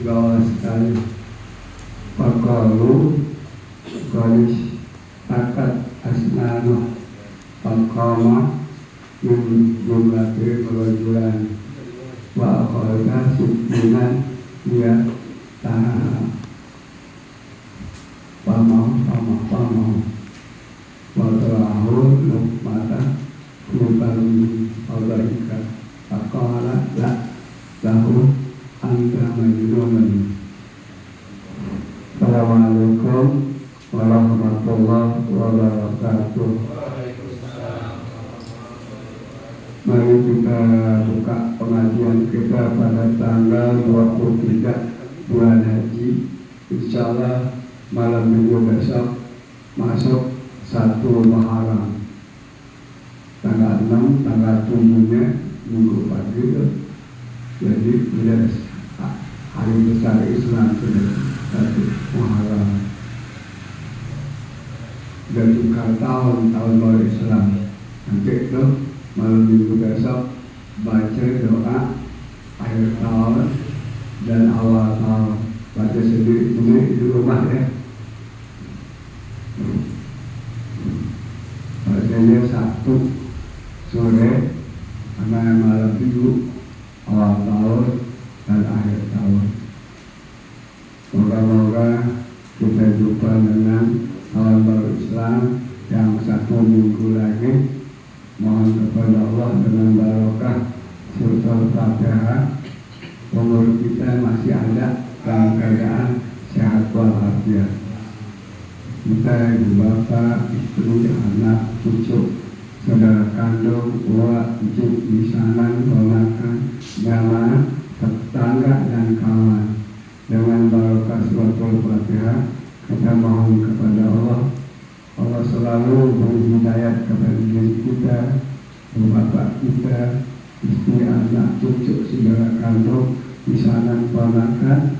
Gawas sekali Pakalu Galis Takat Asnano Pakama Min jumlati Merajulan Wa akhalka Subminan Ya Taha Pamau Wa terahul Lukmata Lukami Allaika Pakala La Lahu Anta Majnunun. Assalamualaikum warahmatullahi wabarakatuh. Mari kita buka pengajian kita pada tanggal 23 bulan Haji. Insyaallah malam minggu besok masuk 1 Muharram. Tanggal 6, tanggal 7-nya minggu pagi itu. Jadi sudah hari besar Islam sudah 1 Muharram. Dan juga tahun baru Islam. Nanti itu malam minggu besok baca doa akhir tahun dan awal tahun. Baca sendiri di rumah ya. Bacanya Sabtu sore karena malam minggu awal tahun dan akhir tahun. ada dalam keadaan sehat walafiat. Kita ibu bapak, istri, anak, cucu, saudara kandung, uak, cucu, misanan, ponakan, jamaah, tetangga dan kawan. Dengan barokah suratul Fatihah, kita mohon kepada Allah. Allah selalu beri hidayat kepada diri kita, bapak kita, istri, anak, cucu, saudara kandung, misanan, ponakan,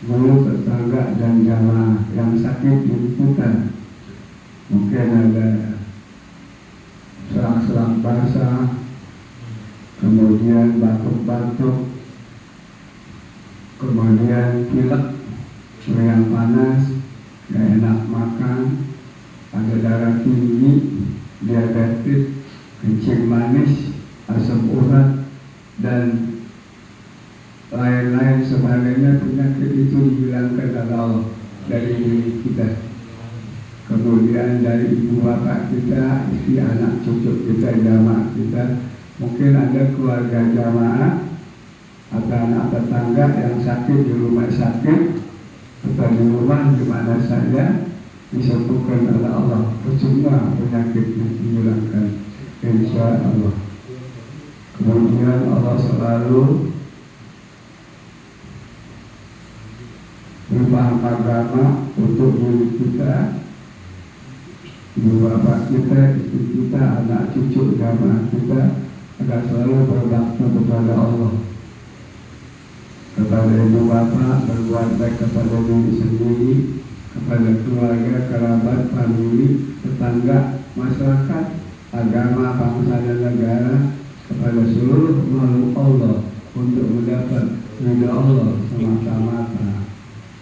guru, tetangga dan jamaah yang sakit di kita. Mungkin ada selang-selang basah, kemudian batuk-batuk, kemudian pilek, meriang panas, gak enak makan, ada darah tinggi, diabetes, kencing manis, asam urat, dan lain-lain sebagainya. Penyakit itu dihilangkan oleh Allah dari diri kita. Kemudian dari ibu bapak kita, istri, anak, cucu kita, jamaah kita. Mungkin ada keluarga jamaah atau anak tetangga yang sakit di rumah sakit atau di rumah di mana saja, disembuhkan oleh Allah. Semua penyakitnya dihilangkan, insya Allah. Kemudian Allah selalu berpaham agama untuk diri kita, ibu bapak kita, istri kita, anak cucu, jamaah kita, agar selalu berbakti kepada Allah. Kepada ibu bapak, berbuat baik kepada diri sendiri, kepada keluarga, kerabat, famili, tetangga, masyarakat, agama, bangsa dan negara, kepada seluruh makhluk Allah untuk mendapat ridha Allah semata-mata.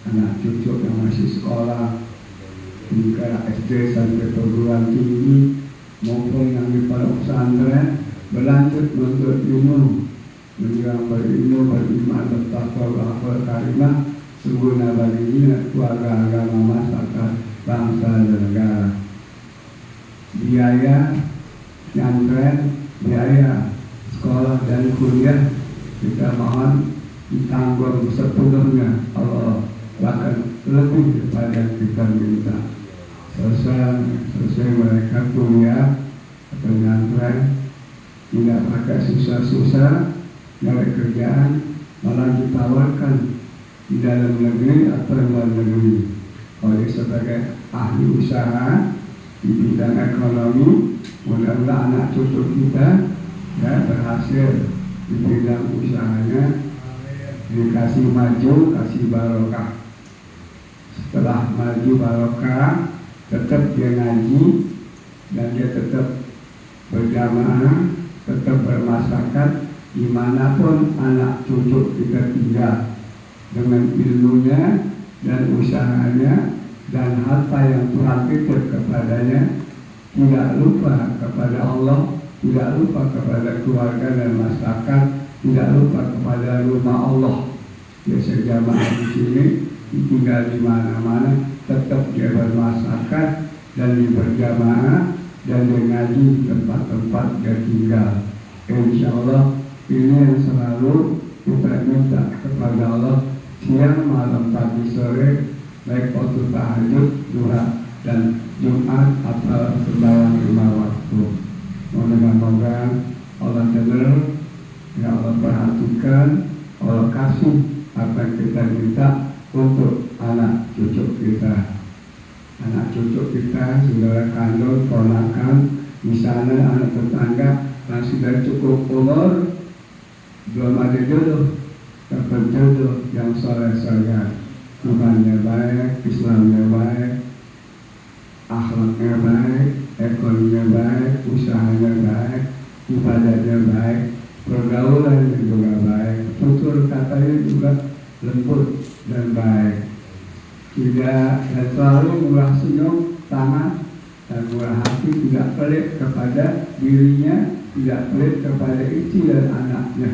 Anak cucu yang masih sekolah, hingga SD sampai perguruan tinggi, maupun yang di pondok pesantren, berlanjut menuntut ilmu, menjelang berilmu, beriman, bertakwa, berakhir karimah, sempurna baginya keluarga, agama, masyarakat, bangsa dan negara. Biaya pesantren, biaya sekolah dan kuliah kita mohon ditanggung sepenuhnya Allah, bahkan lebih daripada yang kita minta. Selesai mereka kuliah atau pesantren, tidak pakai susah-susah nyari kerjaan, malah ditawarkan di dalam negeri atau luar negeri oleh sebagai ahli usaha di bidang ekonomi. Mudah-mudahan anak cucu kita berhasil di bidang usahanya, dikasih maju, kasih barokah. Setelah maju barokah, tetap dia ngaji dan dia tetap berjamaah, tetap bermasyarakat dimanapun anak cucu kita tinggal, dengan ilmunya dan usahanya dan harta yang Tuhan titip kepadanya. Tidak lupa kepada Allah, tidak lupa kepada keluarga dan masyarakat, tidak lupa kepada rumah Allah. Biasa jamaah di sini, tinggal di mana-mana, tetap dia bermasyarakat dan dia berjamaah dan dia ngaji di tempat-tempat dia tinggal. Insya Allah ini yang selalu kita minta kepada Allah siang, malam, pagi, sore, baik waktu tahajud, duha, dan Jumat atau sembahyang 5 waktu. Moga-moga Allah dengar, ya Allah perhatikan, Allah kasih apa yang kita minta untuk anak cucu kita. Anak cucu kita, saudara kandung, ponakan, misalnya anak tetangga yang sudah cukup umur, belum ada jodoh, dapat jodoh yang soleh-soleh, Tuhannya baik, Islamnya baik, akhlaknya baik, ekonominya baik, usahanya baik, ibadahnya baik, pergaulannya juga baik, tutur katanya juga lembut dan baik, tidak dan selalu murah senyum tangan dan murah hati, tidak pelit kepada dirinya, tidak pelit kepada istri dan anaknya.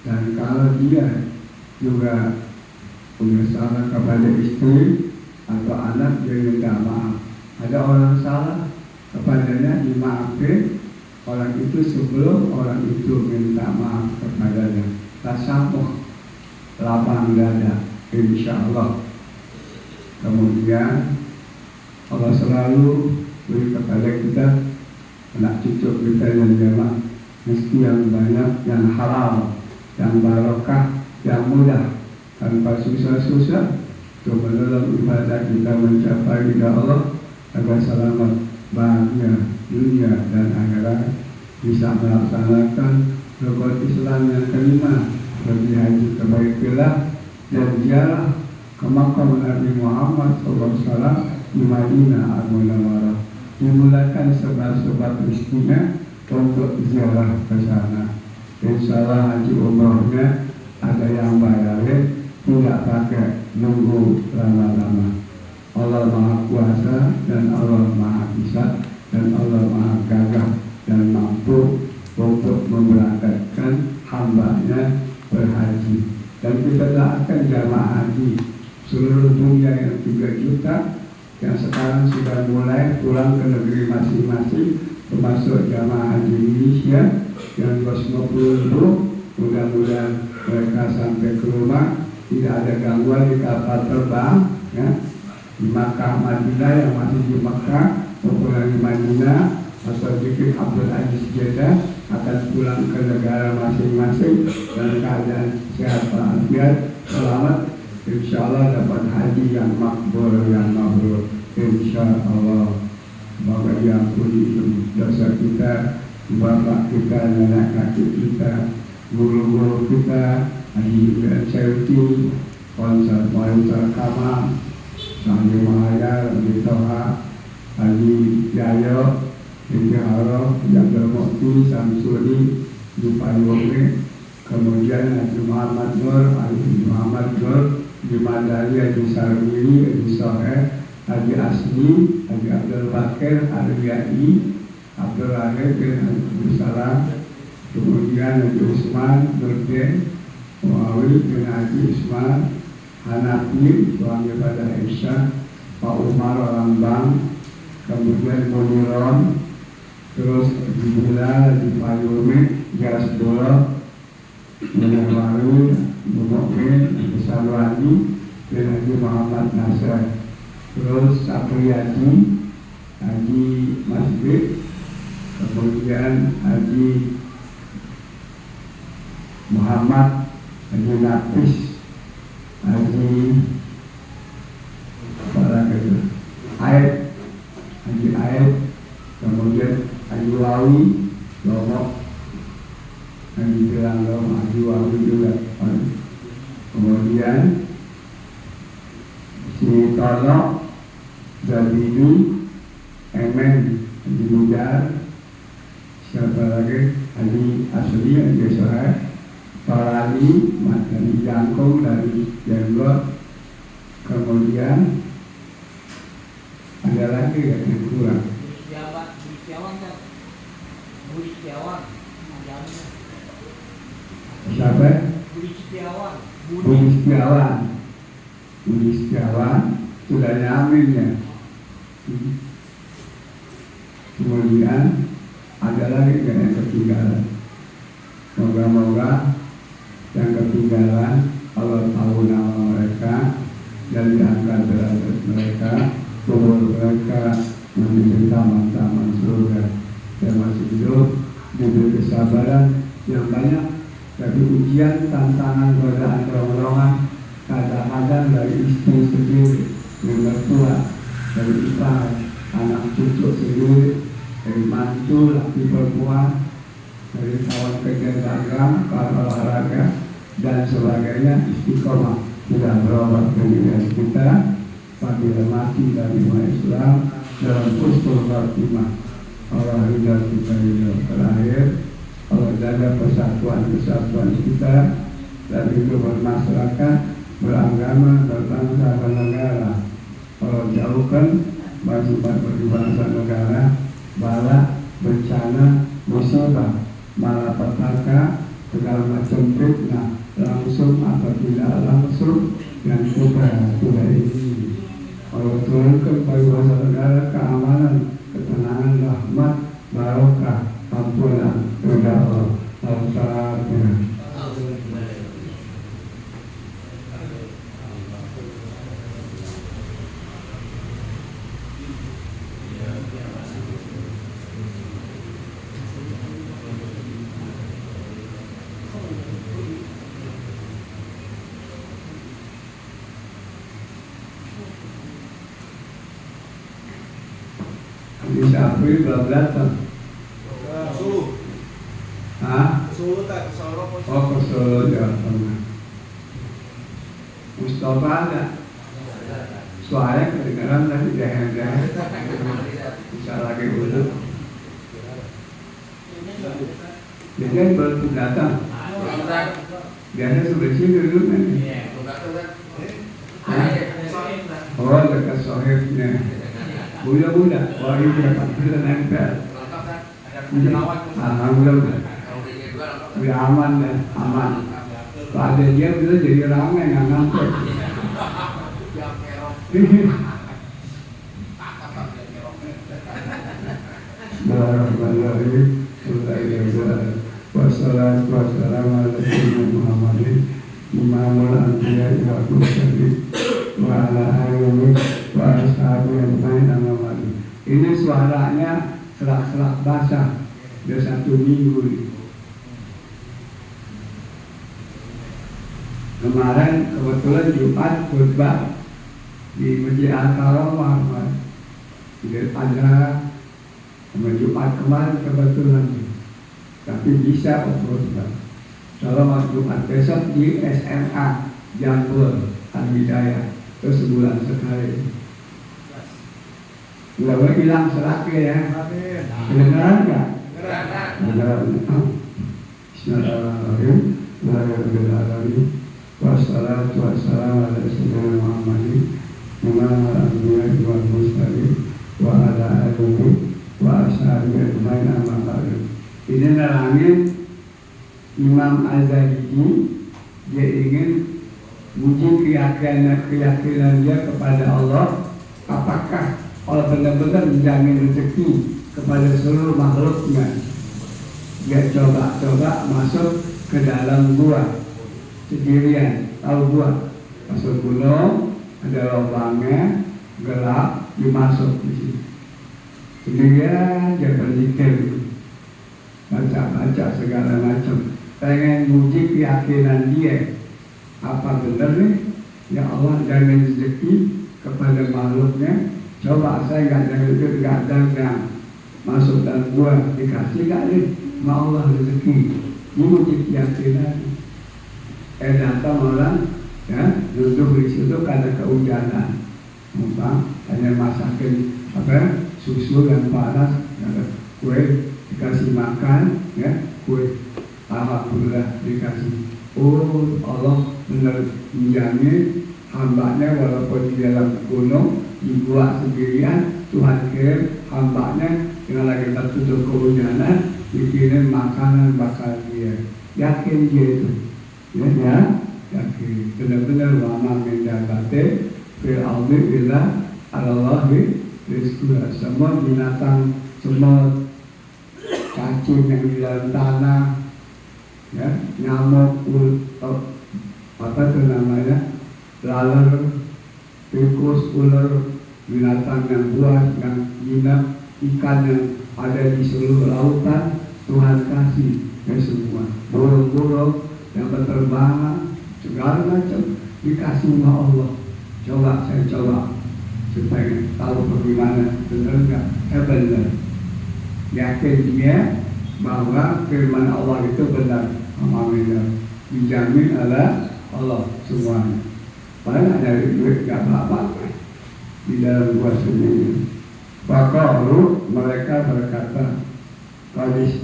Dan kalau dia juga punya salah kepada istri atau anak, dia minta maaf. Ada orang salah kepadanya, dimaafkan orang itu sebelum orang itu minta maaf kepadanya. Tasamuh, lapang dada, insya Allah. Kemudian Allah selalu beri kepada kita anak cucu kita yang jamaah rezeki yang banyak, yang halal, yang barokah, yang mudah, tanpa susah-susah, untuk menolong ibadah kita mencapai ridha Allah agar selamat, bahagia dunia dan akhirat, bisa melaksanakan rukun Islam yang kelima, pergi haji ke Baitullah dan ziarah ke makam Nabi Muhammad SAW di Madinah Al-Munawwarah. Dimulakan sebab-sebab rezekinya untuk ziarah ke sana. Insyaallah haji umrohnya ada yang bayarin, tidak pakai nunggu lama-lama. Allah Maha Kuasa dan Allah Maha Bisa dan Allah Maha Gagah dan mampu untuk memberangkatkan hambanya berhaji. Dan kita doakan jamaah haji seluruh dunia yang 3 juta yang sekarang sudah mulai pulang ke negeri masing-masing, termasuk jamaah haji Indonesia yang 250.000. Mudah-mudahan mereka sampai ke rumah tidak ada gangguan di kapal terbang, ya. Di Makkah Madinah yang masih di Makkah maupun di Madinah, Masjid Zikir Abdul Aziz Jeddah akan pulang ke negara masing-masing dan keadaan sehat walafiat, selamat. InsyaAllah dapat haji yang makbul, yang mabrur, InsyaAllah. Semoga diampuni dosa kita, bapak kita, nenek kakek kita, guru-guru kita, Haji Ibrahim Syarifudin, Konsal Maulid Kamal, Haji Mahayar, Haji Toha, Haji Yayo, Haji Haro, Abdul Mukti, Samsudi, Jupayome, kemudian Haji Muhammad Nur, Haji Muhammad Nur, Haji Madali, Haji Sarwili, Haji Soher, Haji Asli, Haji Abdul Bakir, Ariyai, Abdul Rahim bin Abdul Salam, kemudian Haji Usman, Nurdin, Muawi bin Haji Usman, Hanafi, suami pada Aisyah, Pak Umar Lambang, kemudian Muniron, terus Haji Bilal, Haji Fayumi, Jasdullah, Menyawaru, Mukmin, Haji Salwani, dan Haji Muhammad Nasr, terus Sapriyadi, Haji Masjid, kemudian Haji Muhammad, Haji Nafis, Haji Aib, Haji Aib, kemudian Haji Wawi, Lombok, Haji Bilang Lombok, Haji Wawi juga, kemudian si Tono, Zabidi, Emen, Haji Mujar, siapa lagi, Haji Asli, Haji Soher, Parali, dari Jangkung, dari Jenggot, kemudian ada lagi yang kurang. Siapa? Budi Setiawan, sudah nyamin ya. Kemudian ada lagi yang ketinggalan. Moga-moga yang ketinggalan Allah tahu nama mereka dan diangkat derajat mereka, kubur mereka menjadi taman-taman surga. Yang masih hidup diberi kesabaran yang banyak, tapi ujian, tantangan, godaan, dorongan kadang-kadang dari istri sendiri, dari mertua, dari ipar, anak cucu sendiri, dari mantu, laki perempuan, dari kawan kerja dagang, kawan olahraga dan sebagainya. Istiqomah tidak berubah kemudian kita apabila mati dari umat Islam dalam husnul khatimah. Allah ridha kita hidup terakhir, Allah jaga persatuan kita dan hidup bermasyarakat, beragama, berbangsa, bernegara. Allah jauhkan masyarakat berbangsa negara bala, bencana, musibah, malapetaka, segala macam fitnah, langsung atau tidak langsung yang kita ini. Allah turunkan bagi bangsa negara keamanan, ketenangan, rahmat, barokah, ampunan, ridha Allah. Al-Fatihah. Bisa April belum datang. Solo. Hah? Solo tak, ke Solo. Oh, ke Solo Jawa Tengah. Mustafa ada. Suaranya kedengaran dari daerah-daerah. Bisa lagi duduk. Jadi baru datang. Biasa sebelah sini dulu kan. Oh, dekat sohibnya. Mudah-mudah. Wah, ini dapat kita nempel. Alhamdulillah. Udah aman dah, aman. Kalau ada dia bisa jadi ramai nggak ngantuk. Bismillahirrahmanirrahim. Wassalatu wassalamu ala sayyidina Muhammadin imamul anbiya wal mursalin wa ala alihi wa ashabihi ajmain amma ba'du. Ini suaranya serak-serak basah. Udah 1 minggu ini. Kemarin kebetulan Jumat khutbah di Masjid Al-Karamah di Padang. Jumat kemarin kebetulan, tapi bisa khutbah. Kalau Jumat besok di SMA Jambul Al-Hidayah itu sebulan sekali. Nggak hilang seraknya ya. Kedengaran nggak? Kedengaran. Bismillahirrahmanirrahim. Alhamdulillah. Wassalatu wassalamu ala sayyidina Muhammadin imamul anbiya wal mursalin wa ala alihi wa ashabihi ajmain amma ba'du. Ini nerangin Imam Az-Zaidi, dia ingin uji keyakinan dia kepada Allah, apakah Allah benar-benar menjamin rezeki kepada seluruh makhluknya. Dia coba masuk ke dalam gua sendirian, tahu gua masuk gunung, ada lubangnya, gelap, dimasuk di situ. Sendirian dia berzikir, baca segala macam, pengen uji keyakinan dia, apa benar nih ya Allah jamin rezeki kepada makhluknya. Coba saya nggak dagang masuk dalam gua, dikasih gak nih sama Allah rezeki. Ini uji keyakinan. Datang orang ya duduk di situ karena kehujanan, hanya masakin susu yang panas, kue dikasih makan, ya kue, alhamdulillah dikasih. Oh Allah benar menjamin hambanya walaupun di dalam gunung di gua sendirian, Tuhan kirim hambanya dengan lagi tertutup kehujanan, dikirim makanan bakal dia. Yakin dia itu, ya yakin. Benar-benar wama mendabate fil ardi illa alallahi rizquha. Semua binatang, semua cacing yang di dalam tanah, ya, nyamuk, apa itu namanya, laler, tikus, ular, binatang yang buas, yang jinak, ikan yang ada di seluruh lautan, Tuhan kasih ya semua. Burung-burung yang berterbangan, segala macam dikasih sama Allah. Coba saya coba supaya tahu bagaimana benar nggak? Benar. Yakin dia bahwa firman Allah itu benar, amin, dijamin oleh Allah semuanya. Padahal ada duit nggak apa-apa di dalam gua sendiri. Faqalu, mereka berkata, kadis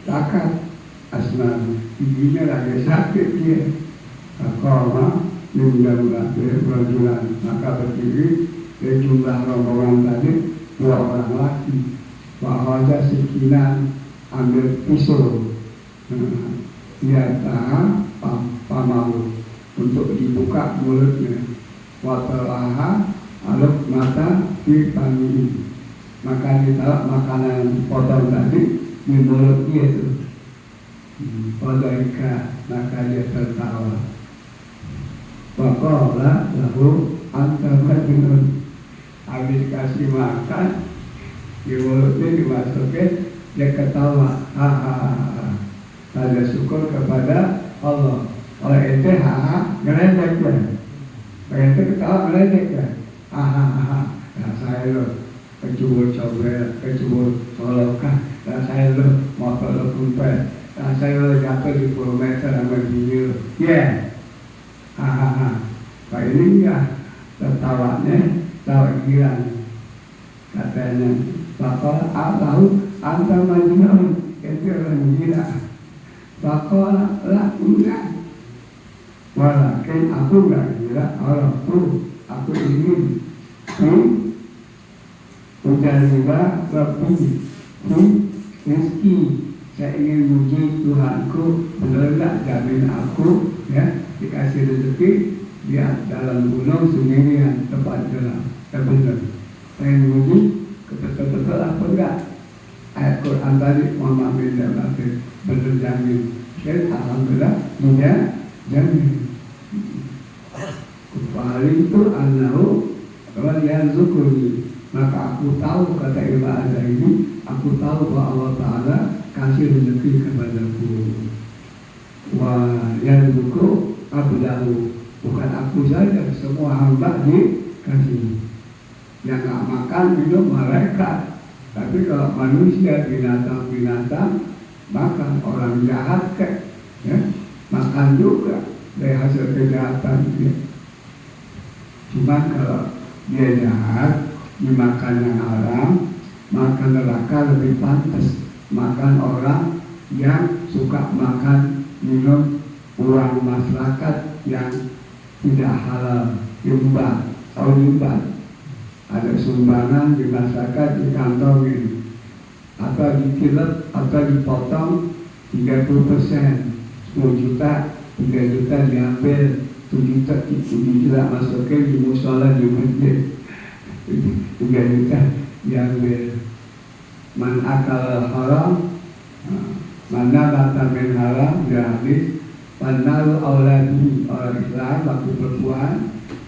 takat asnan, giginya lagi sakit dia. Faqama minjamlah berajulan, maka berdiri dari jumlah rombongan tadi 2 orang laki. Wahwaja sikinan, ambil pisau, dia tahan pamau untuk dibuka mulutnya. Watalaha aluk mata di pani, maka ditaruh makanan potong tadi di mulut dia itu. Podoika, maka dia tertawa. Waqala lahu anta majnun. Habis kasih makan di mulutnya dimasukin, dia ketawa, hahaha. Tanda syukur kepada Allah. Oleh ente haha, ngeledek ya. Ente ketawa ngeledek ya. Hahaha. Nah saya loh, kecubur cobek, kecubur solokah, saya lo motor lo kumpet, saya lo jatuh di pulau meter sama dia, hahaha. Pak ini ya tertawanya tawa giran, katanya Pakola tahu antar majnun itu orang gila. Pakola lah enggak, walakin aku enggak gila, aku ingin ujar juga lebih rezeki. Saya ingin muji Tuhanku, benar enggak jamin aku ya dikasih rezeki dia dalam gunung sendirian tempat gelap. Benar. Saya muji betul-betul apa enggak? Ayat Quran tadi Muhammad bin Abdul benar jamin. Saya alhamdulillah dia jamin. Kepali itu anahu walian zukuri. Maka aku tahu kata Imam Azhari, aku tahu bahwa Allah Ta'ala kasih rezeki kepadaku. Wa yarzuqu abdahu, bukan aku saja, semua hamba dikasih. Yang gak makan minum malaikat, tapi kalau manusia binatang makan, orang jahat ya, makan juga dari hasil kejahatan dia. Cuma kalau dia jahat dimakan yang haram, makan neraka lebih pantas. Makan orang yang suka makan minum uang masyarakat yang tidak halal, nyumbang, atau nyumbang. Ada sumbangan di masyarakat dikantongin, atau dikilap, atau dipotong 30%, 10 juta, 3 juta diambil, 7 juta masukin di musola di masjid, 3 juta diambil. Man akal haram, mana bata min haram, dia habis. Panalu auladi, orang Islam waktu perempuan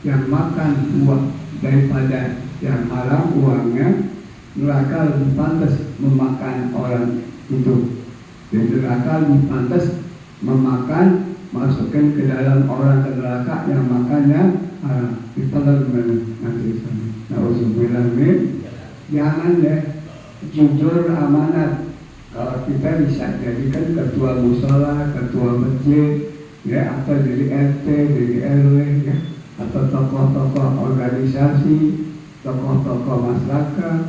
yang makan uang daripada yang haram uangnya, neraka lebih pantas memakan orang itu. Dan neraka lebih pantas memakan, masukkan ke dalam orang ke neraka yang makannya haram. Itulah nanti sana. Nauzubillah min. Jangan deh jujur amanat. Kalau kita bisa jadikan ketua musola, ketua masjid, ya, atau jadi RT, jadi RW, ya, atau tokoh-tokoh organisasi, tokoh-tokoh masyarakat,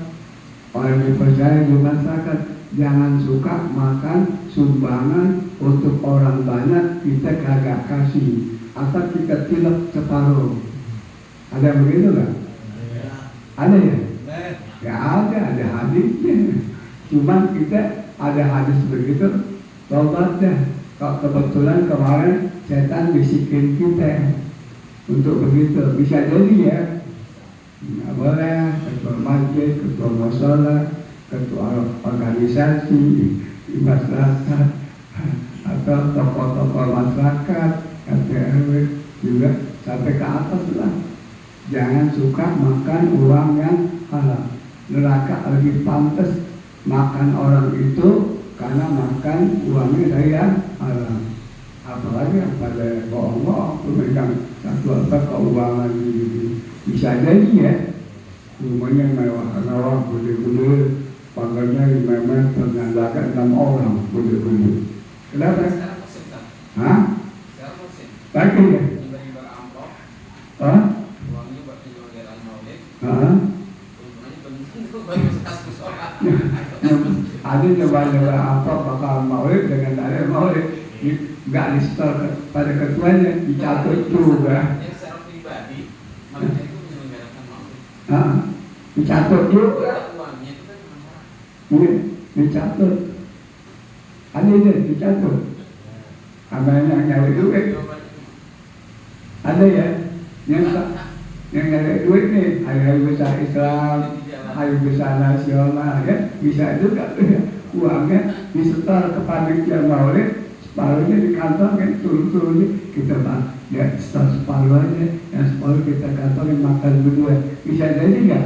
orang dipercaya di masyarakat, jangan suka makan sumbangan untuk orang banyak kita kagak kasih, atau kita tilap separuh. Ada begitu nggak? Ada ya? Ya ada hadisnya. Cuma kita ada hadis begitu, tobat dah. Kalau kebetulan kemarin setan bisikin kita untuk begitu, bisa jadi ya. Nggak boleh, ketua masjid, ketua musola, ketua organisasi di masyarakat, atau tokoh-tokoh masyarakat, RT RW juga sampai ke atas lah. Jangan suka makan uang yang halal. Neraka lebih pantas makan orang itu karena makan uangnya dari yang halal. Apalagi yang pada bohong-bohong memegang satu keuangan gitu. Bisa jadi ya, rumahnya mewah-mewah, gede-gede, pagarnya 5 meter, ngandalkan 6 orang, gede-gede. Kenapa? Hah? Lagi ya? Hah? Ada nyoba-nyoba apa bakal maulid dengan ada maulid nggak di store pada ketuanya, dicatut juga. Yang secara pribadi manusia itu menyelenggarakan maulid. Dicatut juga. Uangnya itu kan masyarakat. Iya, dicatut. Ada ini dicatut. Ada yang nyari duit. Ada ya, yang nyari duit nih, hari-hari besar Islam, hari besar nasional, ya bisa juga tuh ya, uangnya disetor ke panitia maulid, separuhnya di kantor kan, turun-turunnya kita bang, ya setor separuh aja, yang separuh kita kantongin makan berdua, bisa jadi nggak?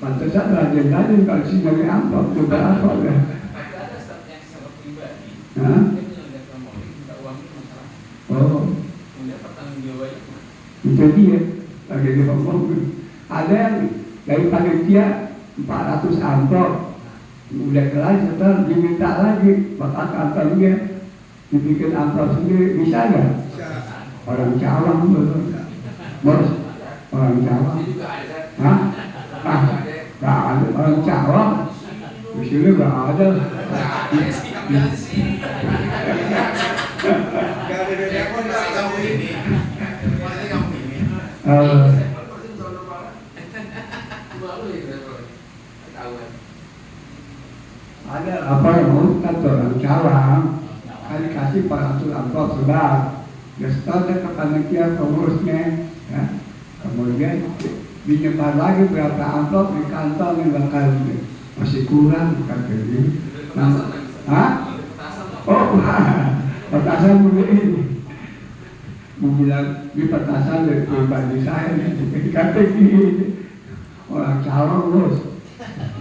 Pantesan rajin-rajin kalau sih dari amplop juga apa ya? Tapi ada staff yang secara pribadi, Hah? dia menyelenggarakan maulid, minta uangnya ke masyarakat. Oh, Kemudian pertanggungjawabannya itu dia lagi ngomong. Ada yang dari panitia 400 amplop. Udah kelar, setelah diminta lagi, bakal kantor dia dibikin amplop sendiri, bisa nggak? Bisa. Orang Cawang betul. Bos, orang Cawang. Ini juga ada. Hah? Ah, nggak ada orang Cawang. Di sini nggak ada. Ada sih, kamu jangan di sini. Gak ada beda pun Masih kamu ini. Masih kamu ini. Eh, ada apa yang mau kata orang Cawang? Kan dikasih 400 amplop sudah. Ya setelah ke panitia pengurusnya, ya. Kemudian dinyebar lagi berapa amplop di kantor yang bakal masih kurang kata dia. Hah? Oh, petasan begini. Bilang di petasan dari pribadi saya kata gini. Orang Cawang bos.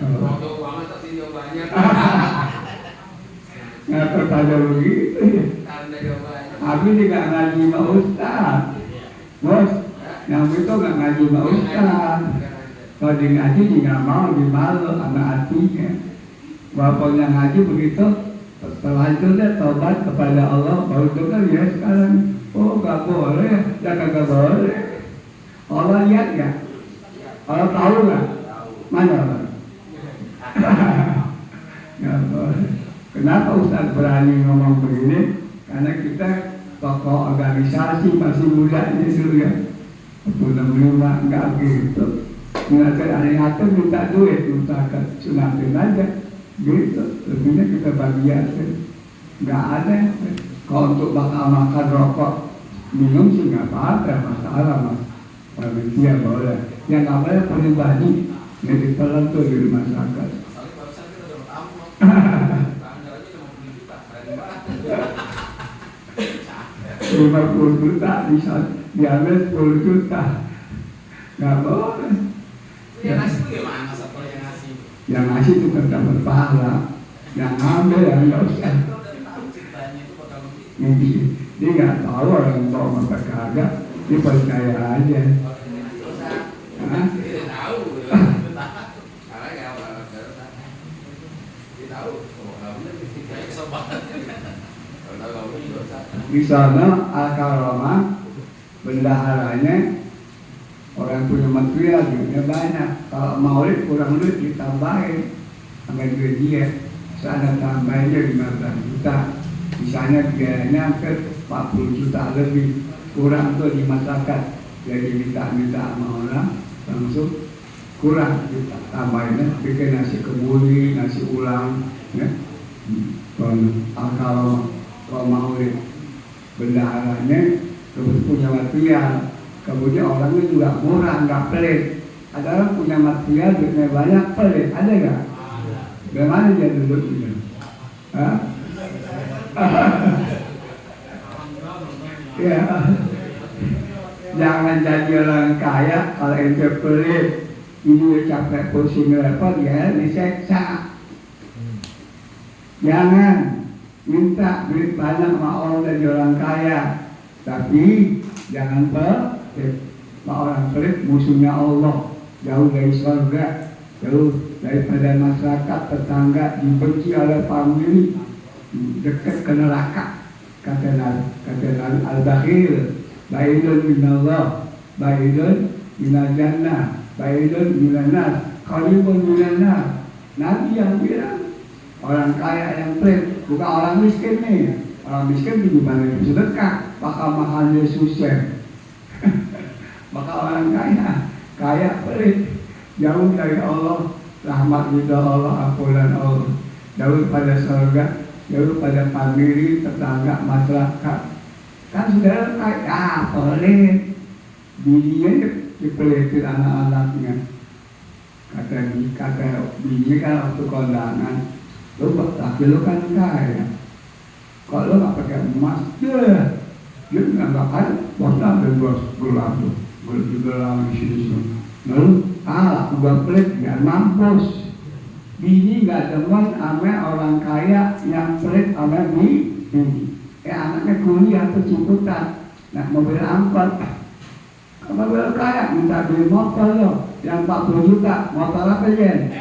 Waktu uangnya tak sih jawabannya. Ngapa pada begitu? Tanda jawabannya. Aku juga ngaji sama Ustaz. Bos, yang itu nggak ngaji sama Ustaz. Kalau di ngaji juga mau dimalu sama hatinya. Bapaknya ngaji begitu, setelah itu dia tobat kepada Allah, baru dengar ya sekarang. Oh nggak boleh, ya kagak boleh. Allah lihat nggak? Allah tahu nggak? Mana Allah? Nggak boleh. Kenapa Ustaz berani ngomong begini? Karena kita tokoh organisasi masih muda ini dulu ya. 65 nggak gitu. Mengajar hari-hari minta duit, minta ke sunatin aja. Gitu, lebihnya kita bagian. Nggak ada. Kalau untuk bakal makan rokok, minum sih nggak apa-apa, masalah mas. Panitia boleh. Yang nggak boleh pribadi, yang ditelan tuh di masyarakat. Soalnya barusan kita udah bertamu. Anggarannya cuma 50 juta. Keren banget. 50 juta bisa diambil 10 juta. Nggak boleh. Yang ngasih itu gimana Sat, kalau yang ngasih? Yang ngasih itu tetap berpahala. Yang ambil yang nggak usah. Kita udah tahu ceritanya itu bakal begitu. Mungkin dia nggak tahu orang bawa mata kagak, dia percaya aja. Kalau yang ngasih usah. Hah? Dia tahu. Karena nggak apa-apa. Dia tahu. Oh, nggak bener. Kayak kesel banget. Kalau tahu nggak bener dosa. Di sana Al-Karamah bendaharanya orang punya material duitnya banyak. Kalau maulid kurang duit ditambahin sama duit dia. Sana tambahinnya 15 juta. Misalnya biayanya hampir 40 juta lebih, kurang tuh di masyarakat. Jadi minta sama orang langsung kurang kita tambahinnya, bikin nasi kebuli, nasi ulang, ya. Kalau maulid bendaharanya terus punya material, kemudian orangnya juga murah, nggak pelit. Ada orang punya material duitnya banyak, pelit, ada nggak? Bagaimana dia duduknya? Hah? Ya, jangan jadi orang kaya kalau ente pelit, ini capek pusing repot ya diseksa. Jangan minta duit banyak sama orang dari orang kaya, tapi jangan pelit. Orang pelit musuhnya Allah, jauh dari surga, jauh daripada masyarakat, tetangga, dibenci oleh famili, dekat ke neraka. Kata Nabi Al-Bakhil, baidun minallah, baidun minal jannah, baidun minanas, qaribun minanas. Nabi yang bilang orang kaya yang pelit, bukan orang miskin nih. Orang miskin gimana sedekah, bakal makan Yesus ya. Bakal orang kaya pelit, jauh dari Allah, rahmat ridha Allah, ampunan Allah, jauh pada surga, jauh pada famili, tetangga, masyarakat. Kan saudara kaya, pelit, bininya dipelitin anak-anaknya. Kata bininya kan waktu kondangan, lu laki lu kan kaya, kalau lu nggak pakai emas, dia nggak kaya, bosnya ada 2 gelang tuh. Bergelang di sini. Lalu udah pelit biar mampus. Bini nggak demen sama orang kaya yang pelit sama bini. Anaknya kuliah tuh Ciputat, nah mobil angkot. Apabila kaya minta beli motor loh, yang 40 juta, motor apa Jen?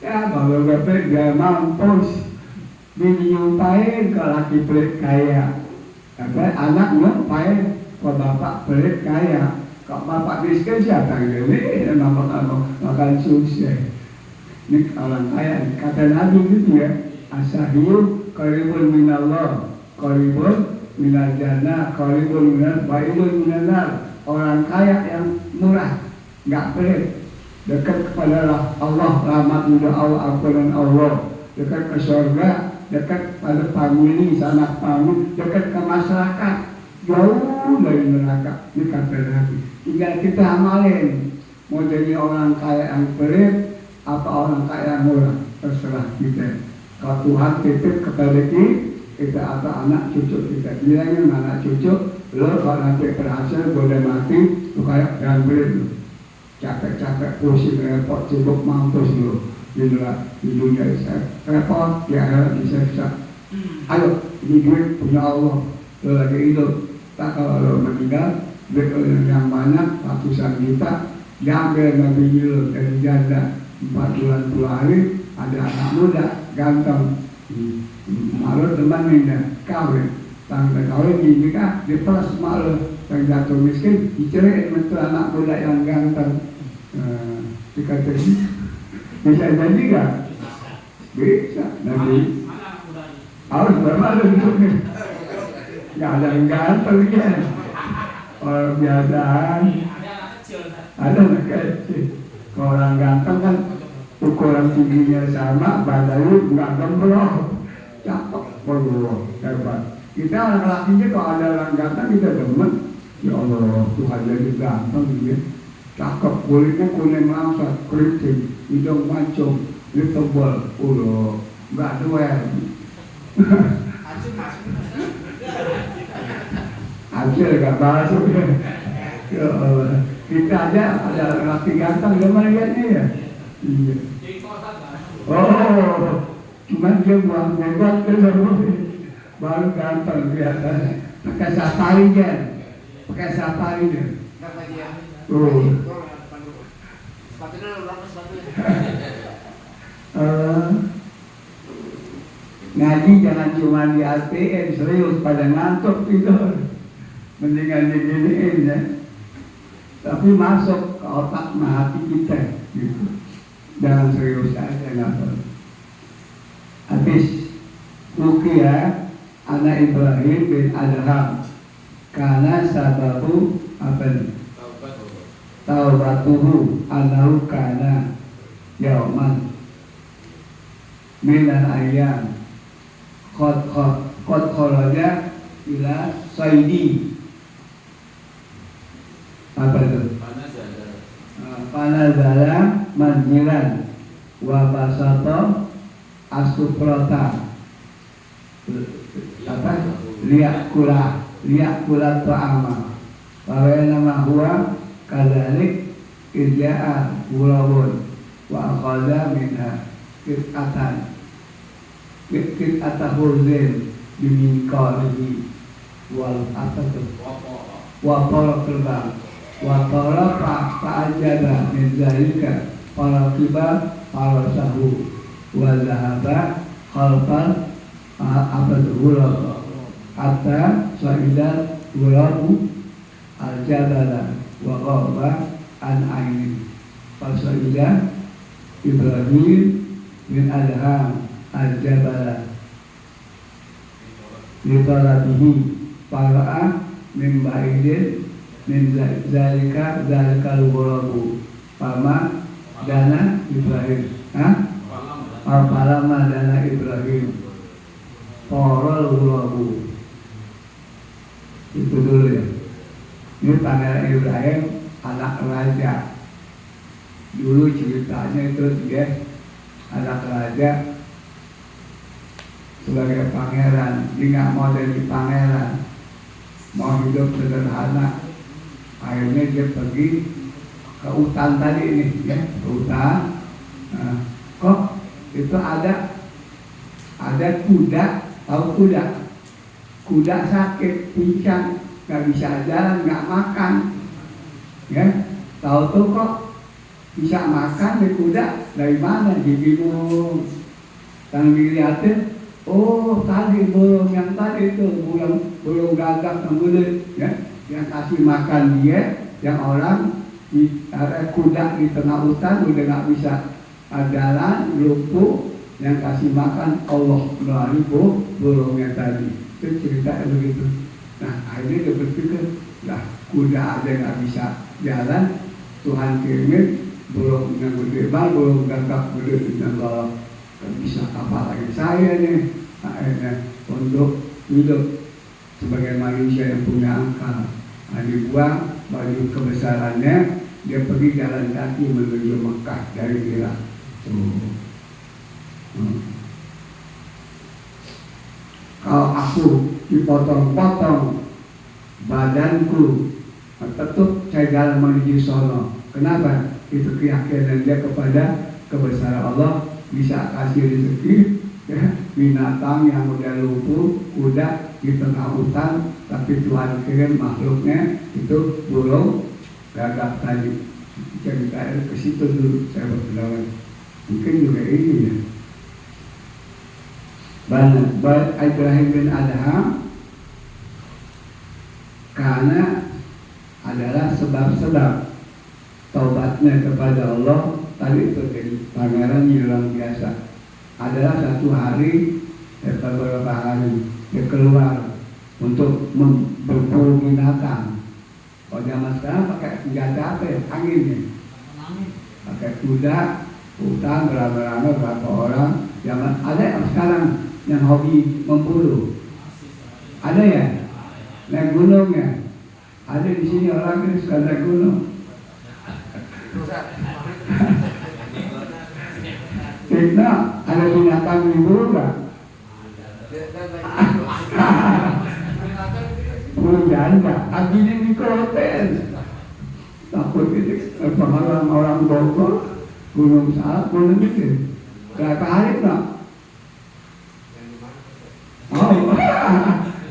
Ya kalau bapak gak mampus, dinyumpain kalau laki pelit kaya, anak nyumpain kalau bapak pelit kaya, kalau bapak miskin siapa yang gini, makan sukses. Ini orang kaya, kata Nabi gitu ya, asahiyu qaribun minallah, qaribun minal jannah, qaribun minal baibun minal. Orang kaya yang murah, nggak pelit, dekat kepada Allah, rahmat mudah Allah, ampunan Allah, dekat ke surga, dekat pada famili, sanak famili, dekat ke masyarakat, jauh dari neraka. Ini kata Nabi. Tinggal kita amalin, mau jadi orang kaya yang pelit apa orang kaya yang murah, terserah kita. Kalau Tuhan titip kepada kita atau anak cucu kita, bilangin anak cucu, lo kalau nanti berhasil boleh mati, lo kayak yang pelit lo, capek-capek pusing repot sibuk mampus lo di dunia saya repot di akhirat disiksa. Ayo ini duit punya Allah, lo lagi hidup, tak kalau lo meninggal duit lo yang banyak ratusan juta diambil Nabi lo dari janda 4 bulan 10 hari, ada anak muda ganteng malu teman minta kawin, tanggal kawin nikah diperas malu, yang jatuh miskin diceritain mentu anak muda yang ganteng. Dikata bisa jadi gak? Bisa. Nanti harus bermalu hidupnya. Gak ada yang ganteng ya. Orang biasaan ada anak kecil. Kalau orang ganteng kan ukuran tingginya sama, badannya nggak gembrong, cakep, hebat. Kita orang lakinya kalau ada orang ganteng kita demen, ya Allah Tuhan jadi ganteng gitu, cakep, kulitnya kuning langsat, keriting, hidung mancung, ini tebal, nggak duel. Acil gak masuk ya. Ya Allah, kita aja ada laki ganteng gimana lihatnya ya. Iya. Oh, cuman dia buang jenggot ke baru ganteng kelihatannya. Pakai safari kan, pakai safari dia. Sepatunya berapa sepatunya? Ngaji jangan cuma di ATM, serius pada ngantuk tidur. Mendingan diginiin ya. Tapi masuk ke otak hati kita gitu. Jangan serius aja nggak. Habis Ruqyah anak Ibrahim bin Adham karena sababu apa? Taubatuhu anahu kana yauman minal ayyam qad kharaja ila saidi. Apa itu? Panazala manjiran wa basata asuprota apa? Liakula ta'ama wa nama huwa kadzalik idja'a gulabun wa akhadha minha kit'atan kit'atahuzin biminkalihi wal atatu wa tolakilbang wa tolaka fa'ajada min zalika falakiba falasahu wa zahaba khalfal abadu gulab hatta sa'idat gulabu al-jabala wa qawba an aini fasaidah Ibrahim bin Adham al-jabala litarabihi fara'a min ba'idin min zalika al-ghurabu fama dana Ibrahim falama dana Ibrahim faral ghurabu. Itu dulu ya. Ini Pangeran Ibrahim anak raja. Dulu ceritanya itu dia anak raja sebagai pangeran. Dia nggak mau jadi pangeran, mau hidup sederhana. Akhirnya dia pergi ke hutan tadi ini, ya, ke hutan. Nah, kok itu ada kuda, tahu kuda? Kuda sakit, pincang, nggak bisa jalan, nggak makan, ya. Tahu tuh kok bisa makan di kuda dari mana? Dibingung. Dan dilihatin, oh tadi burung yang tadi itu burung gagak yang bulat, ya, yang kasih makan dia, yang orang ada kuda di tengah hutan udah nggak bisa jalan, lumpuh, yang kasih makan Allah melalui burungnya tadi. Itu cerita begitu. Nah akhirnya dia berpikir, lah kuda aja nggak bisa jalan, Tuhan kirimin burung yang gede banget, burung gagak gede yang kalau bisa apa lagi saya nih. Akhirnya untuk hidup sebagai manusia yang punya akal, dibuang baju kebesarannya, dia pergi jalan kaki menuju Mekah dari Irak. Kalau aku dipotong-potong badanku, tetap saya jalan menuju sono. Kenapa? Itu keyakinan dia kepada kebesaran Allah, bisa kasih rezeki, ya, binatang yang udah lumpuh, kuda di tengah hutan, tapi Tuhan kirim makhluknya itu burung gagak tadi. Cerita ke situ dulu saya berpendapat. Mungkin juga ini ya. Banyak Ibrahim bin Adham karena adalah sebab-sebab taubatnya kepada Allah tadi itu jadi pangeran yang luar biasa. Adalah satu hari beberapa hari dia keluar untuk berburu binatang. Kalau zaman sekarang pakai senjata apa ya? Angin ya. Pakai kuda, hutan beramai-ramai berapa orang. Zaman ada yang sekarang yang hobi memburu. Ada ya? Naik gunung ya. Ada di sini orang yang suka naik gunung. Kita ada binatang diburu nggak? Hujan nggak? Akhirnya di hotel. Takut itu pengalaman orang Bogor, Gunung Salak, Gunung itu. Berapa hari nggak? Oh,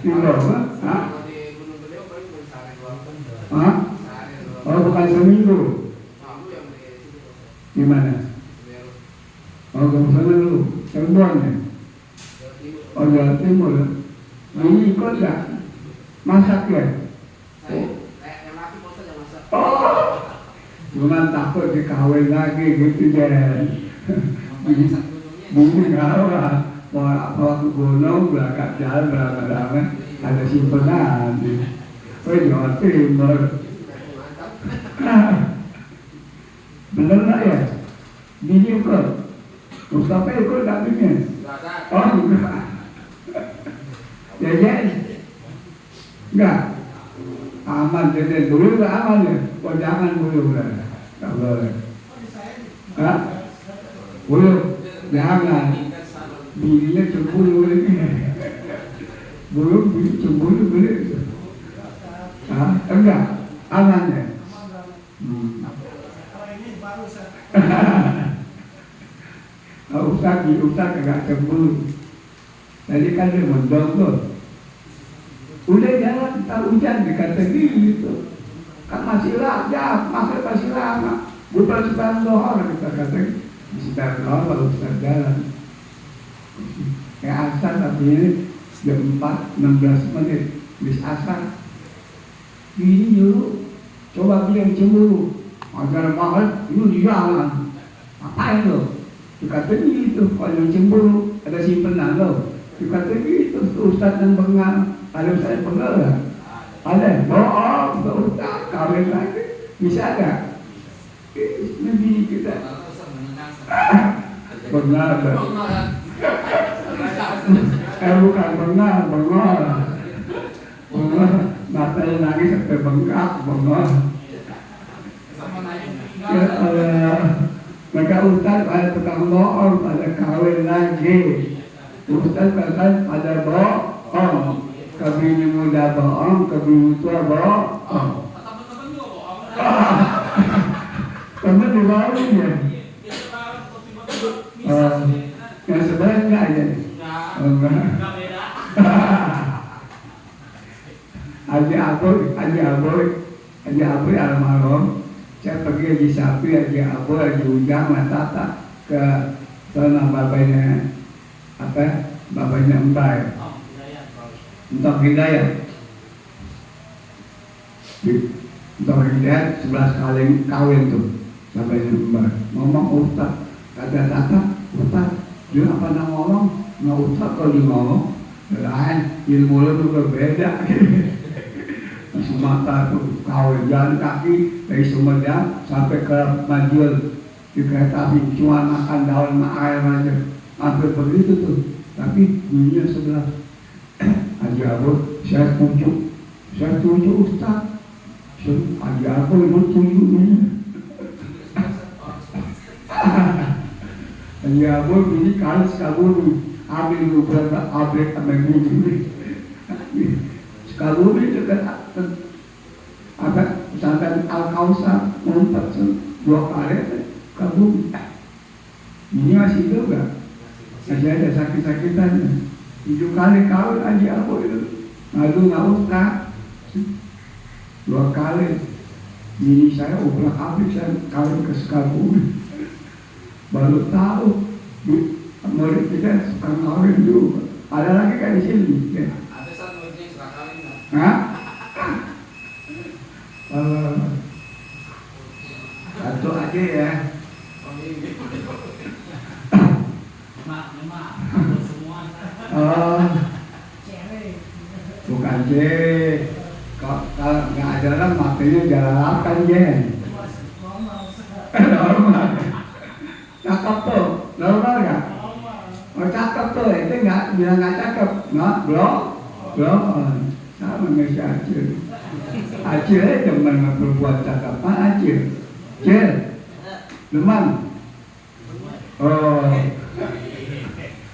di Bogor? Hah? Oh, bukan seminggu. Di mana? Oh, ke sana dulu. Cirebon ya? Oh, Jawa Timur. Ini ikut gak? Masak ya? Oh, cuma takut dikawin lagi gitu deh. Bumi kalah. Mau ke gunung, berangkat jalan, berapa-lama ada simpenan. Oh, Jawa Timur. Bener gak ya? Bini ikut? Mustafa ikut gak bini? Oh enggak. Ya enggak. Aman jadi dulu gak aman ya? Oh jangan dulu lah. Gak boleh. Hah? Dulu jangan. Bininya cemburu lagi. Dulu bini cemburu boleh. Hah? Enggak. Aman ya? Ustaz agak cemburu. Tadi kan dia mendong tuh. Udah jalan, tak hujan dikata gitu. Kan masih lama. Bukan sedang doa kita kata. Sedang doa baru sedang jalan. Kayak asar tapi ini jam 4:16 menit. Bis asar. Ini dulu. Coba bilang cemburu. Agar mahal, itu jalan. Ngapain lo? Dikata gitu, kalau yang cemburu ada simpenan lo. Dikata gitu, Ustaz yang bengal. Ada Ustaz yang bengal gak? Ada, bohong, Ustaz kawin lagi. Bisa gak? Nabi kita bengal. Bukan bengal. Matanya nangis sampai bengkak, bengal. Ya Allah. Maka Ustaz pada tukang bohong, pada kawin lagi. Ustaz bahkan pada bohong. Kebini muda bohong, kebini tua bohong. Teman di bawah ya? Yang sebelah enggak ya? Enggak. Adik aku Haji Aboy almarhum, saya pergi Haji Sapi, Haji Aboy, Haji Ujang, Tata ke sana babanya Mbak Entah Hidayat. Entah Hidayat 11 kali kawin tuh sampai Mbak. Ngomong Ustaz, kata Tata, Ustaz, dia apa nak ngomong? Nggak Ustaz kalau dia ngomong, lain ilmu lu berbeda. Di Sumatera tuh kawin jalan kaki dari Sumedang sampai ke Madiun di kereta api cuma makan daun air aja, hampir begitu tuh. Tapi dunia sebelah. Haji Abu, saya tunjuk Ustaz. Haji Abu itu tunjuknya. Haji Abu ini kalau sekabur ambil beberapa abrik sama gini. Sekabur itu dekat pesantren Al-Kausar ngumpet 2 kali kabur. Ini masih juga. Masih ada sakit-sakitannya. 7 kali kawin Haji Abu itu ngadu nggak Ustaz 2 kali. Ini saya ubah habis saya kawin ke Sukabumi. Baru tahu murid kita suka kawin juga. Ada lagi kan di sini ya? Ada satu lagi yang suka kawin. Hah? Satu aja ya. Oh, bukan C. Kalau nggak ada orang makanya jalan C. Normal. Cakep tuh, normal nggak? Oh cakep tuh, itu nggak bilang nggak cakep, nggak belum. Sama nggak si Acil. Acil aja teman perempuan cakep, Acil. Cil, teman. Oh.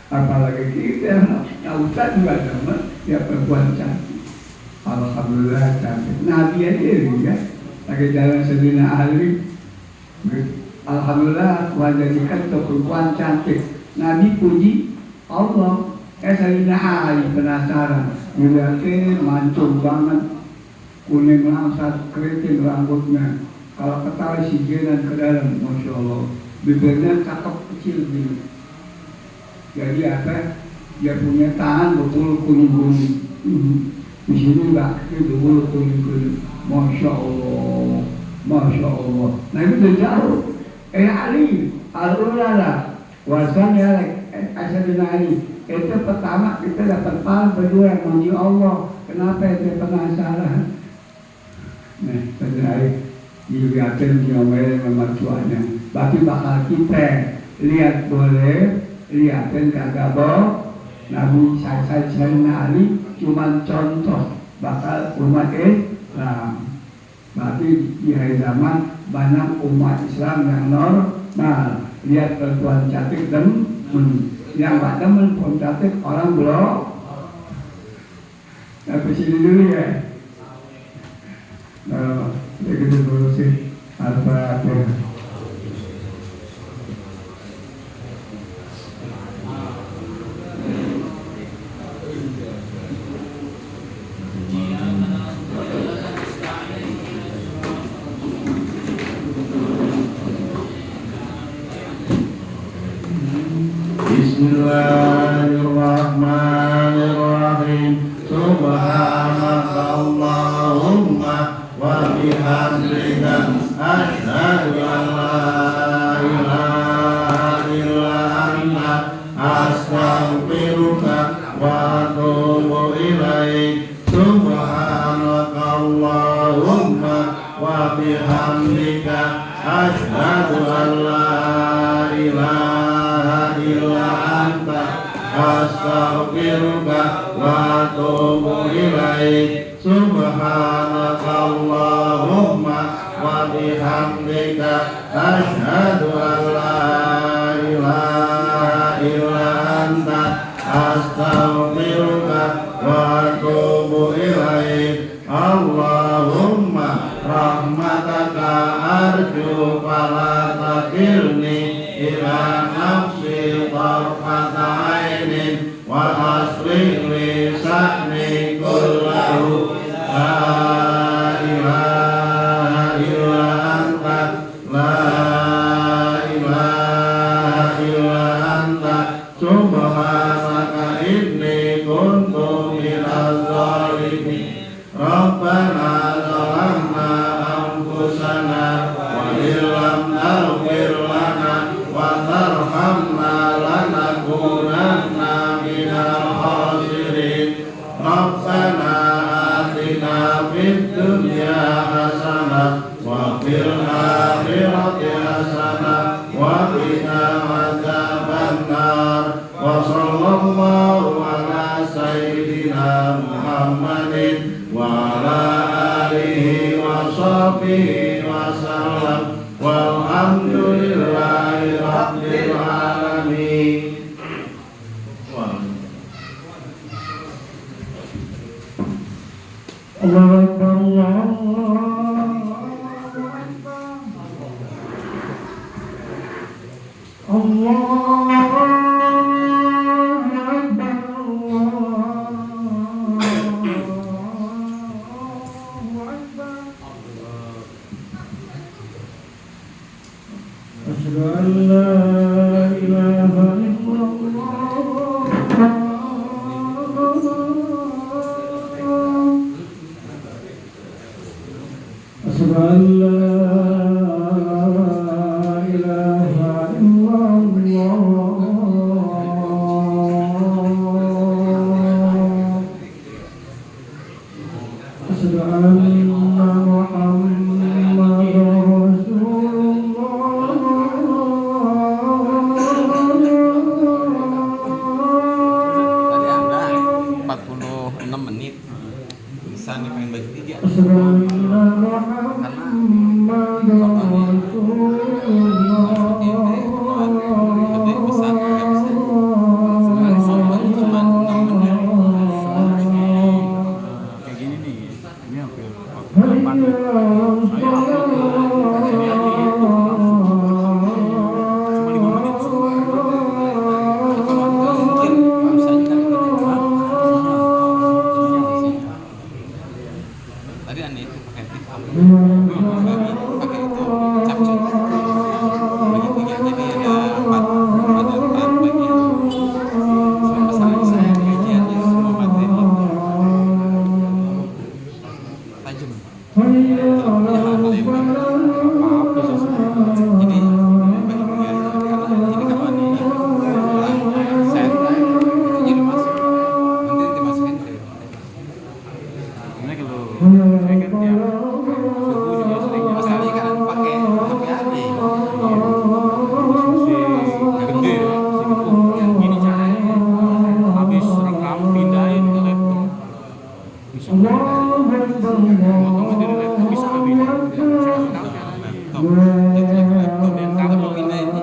Apalagi kita, Ustaz juga teman, dia perempuan cantik. Alhamdulillah cantik. Nabi aja ya, lagi jalan Sayyidina Ali. Alhamdulillah Tuhan jadikan untuk perempuan cantik. Nabi puji Allah. Sayyidina Ali penasaran. Dilihatin mancung banget, kuning langsat, keriting rambutnya. Kalau ketahui siginan ke dalam, Masya Allah. Bibirnya cakep kecil gitu. Jadi apa? Dia punya tangan betul kuning-kuning. Di sini enggak betul kuning-kuning. Masya Allah, Masya Allah. Nah itu udah jauh. Ali, Al-Ulala, wasannya Sayyidina Ali. Itu pertama kita dapat pahala berdua yang memuji Allah. Kenapa itu penasaran? Nah, Sayyidina Ali dilihatin diomelin sama mertuanya. Tapi bakal kita lihat boleh. Lihatin kagak boh. Nabi Sayyidina Ali cuma contoh bakal umat Islam. Berarti di hari zaman banyak umat Islam yang normal. Lihat perempuan cantik demen. Yang gak demen perempuan cantik orang belum. Nah kesini dulu ya. Nah begitu dulu sih. Al-Fatihah. Bismillahirrahmanirrahim. Subhanaka Allahumma wa bihamdika asyhadu an la ilaha illa anta astaghfiruka wa atubu ilaik. Subhanaka Allahumma wa bihamdika asyhadu an la ilaha illa anta astaghfiruka wa atubu ilaik. Subhanaka Allahumma wa bihamdika asyhadu an la ilaha illa anta astaghfiruka wa atubu ilaik. Allahumma rahmataka arju fala takilni ila nafsi tarfata ainin wa aslih li sa'ni kullahu la ilaha sahbihi wasallam. Walhamdulillahi rabbil alamin. Allahu Akbar, Asyhadu an la ilaha illallah. Asyhadu an la ilaha illallah. Asyhadu anna Muhammadar Tadi Anda 46 menit. Bisa nih pengen bagi 3. Kayak gini nih, ini hampir 48 menit. Saya upload ini aja ya, cuma 5 menit. Tadi aneh itu pakai tip pakai itu capcut bagi 3 jadi ada 4 bagian. Masalah saya kajiannya semua materi tajam. Jadi bagi 3 jadi kalau ini set jadi masuk nanti dimasukin ke Sebenarnya kalau saya kan tiap subuh juga sering masalahnya kan pakai HP aneh. si gede ya, si gede. Yang gini caranya, habis rekam pindahin ke laptop. Bisa potong dari laptop bisa habis. Saya kasih tahu caranya. Laptop jadi laptop dan kabel mau pindah ini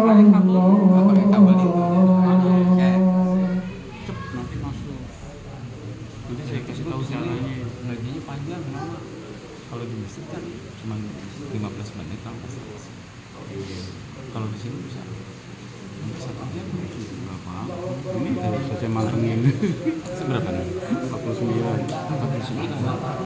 Pakai kabel, pakai kabel itu kayak cep nanti masuk. Nanti saya kasih tahu caranya. energinya panjang lama. Kalau di mesin kan cuma 15 menit sampai selesai. Kalau di sini bisa sampai 1 jam Nggak apa-apa. Ini harus saya mantengin. seberapa nih? 49. 49.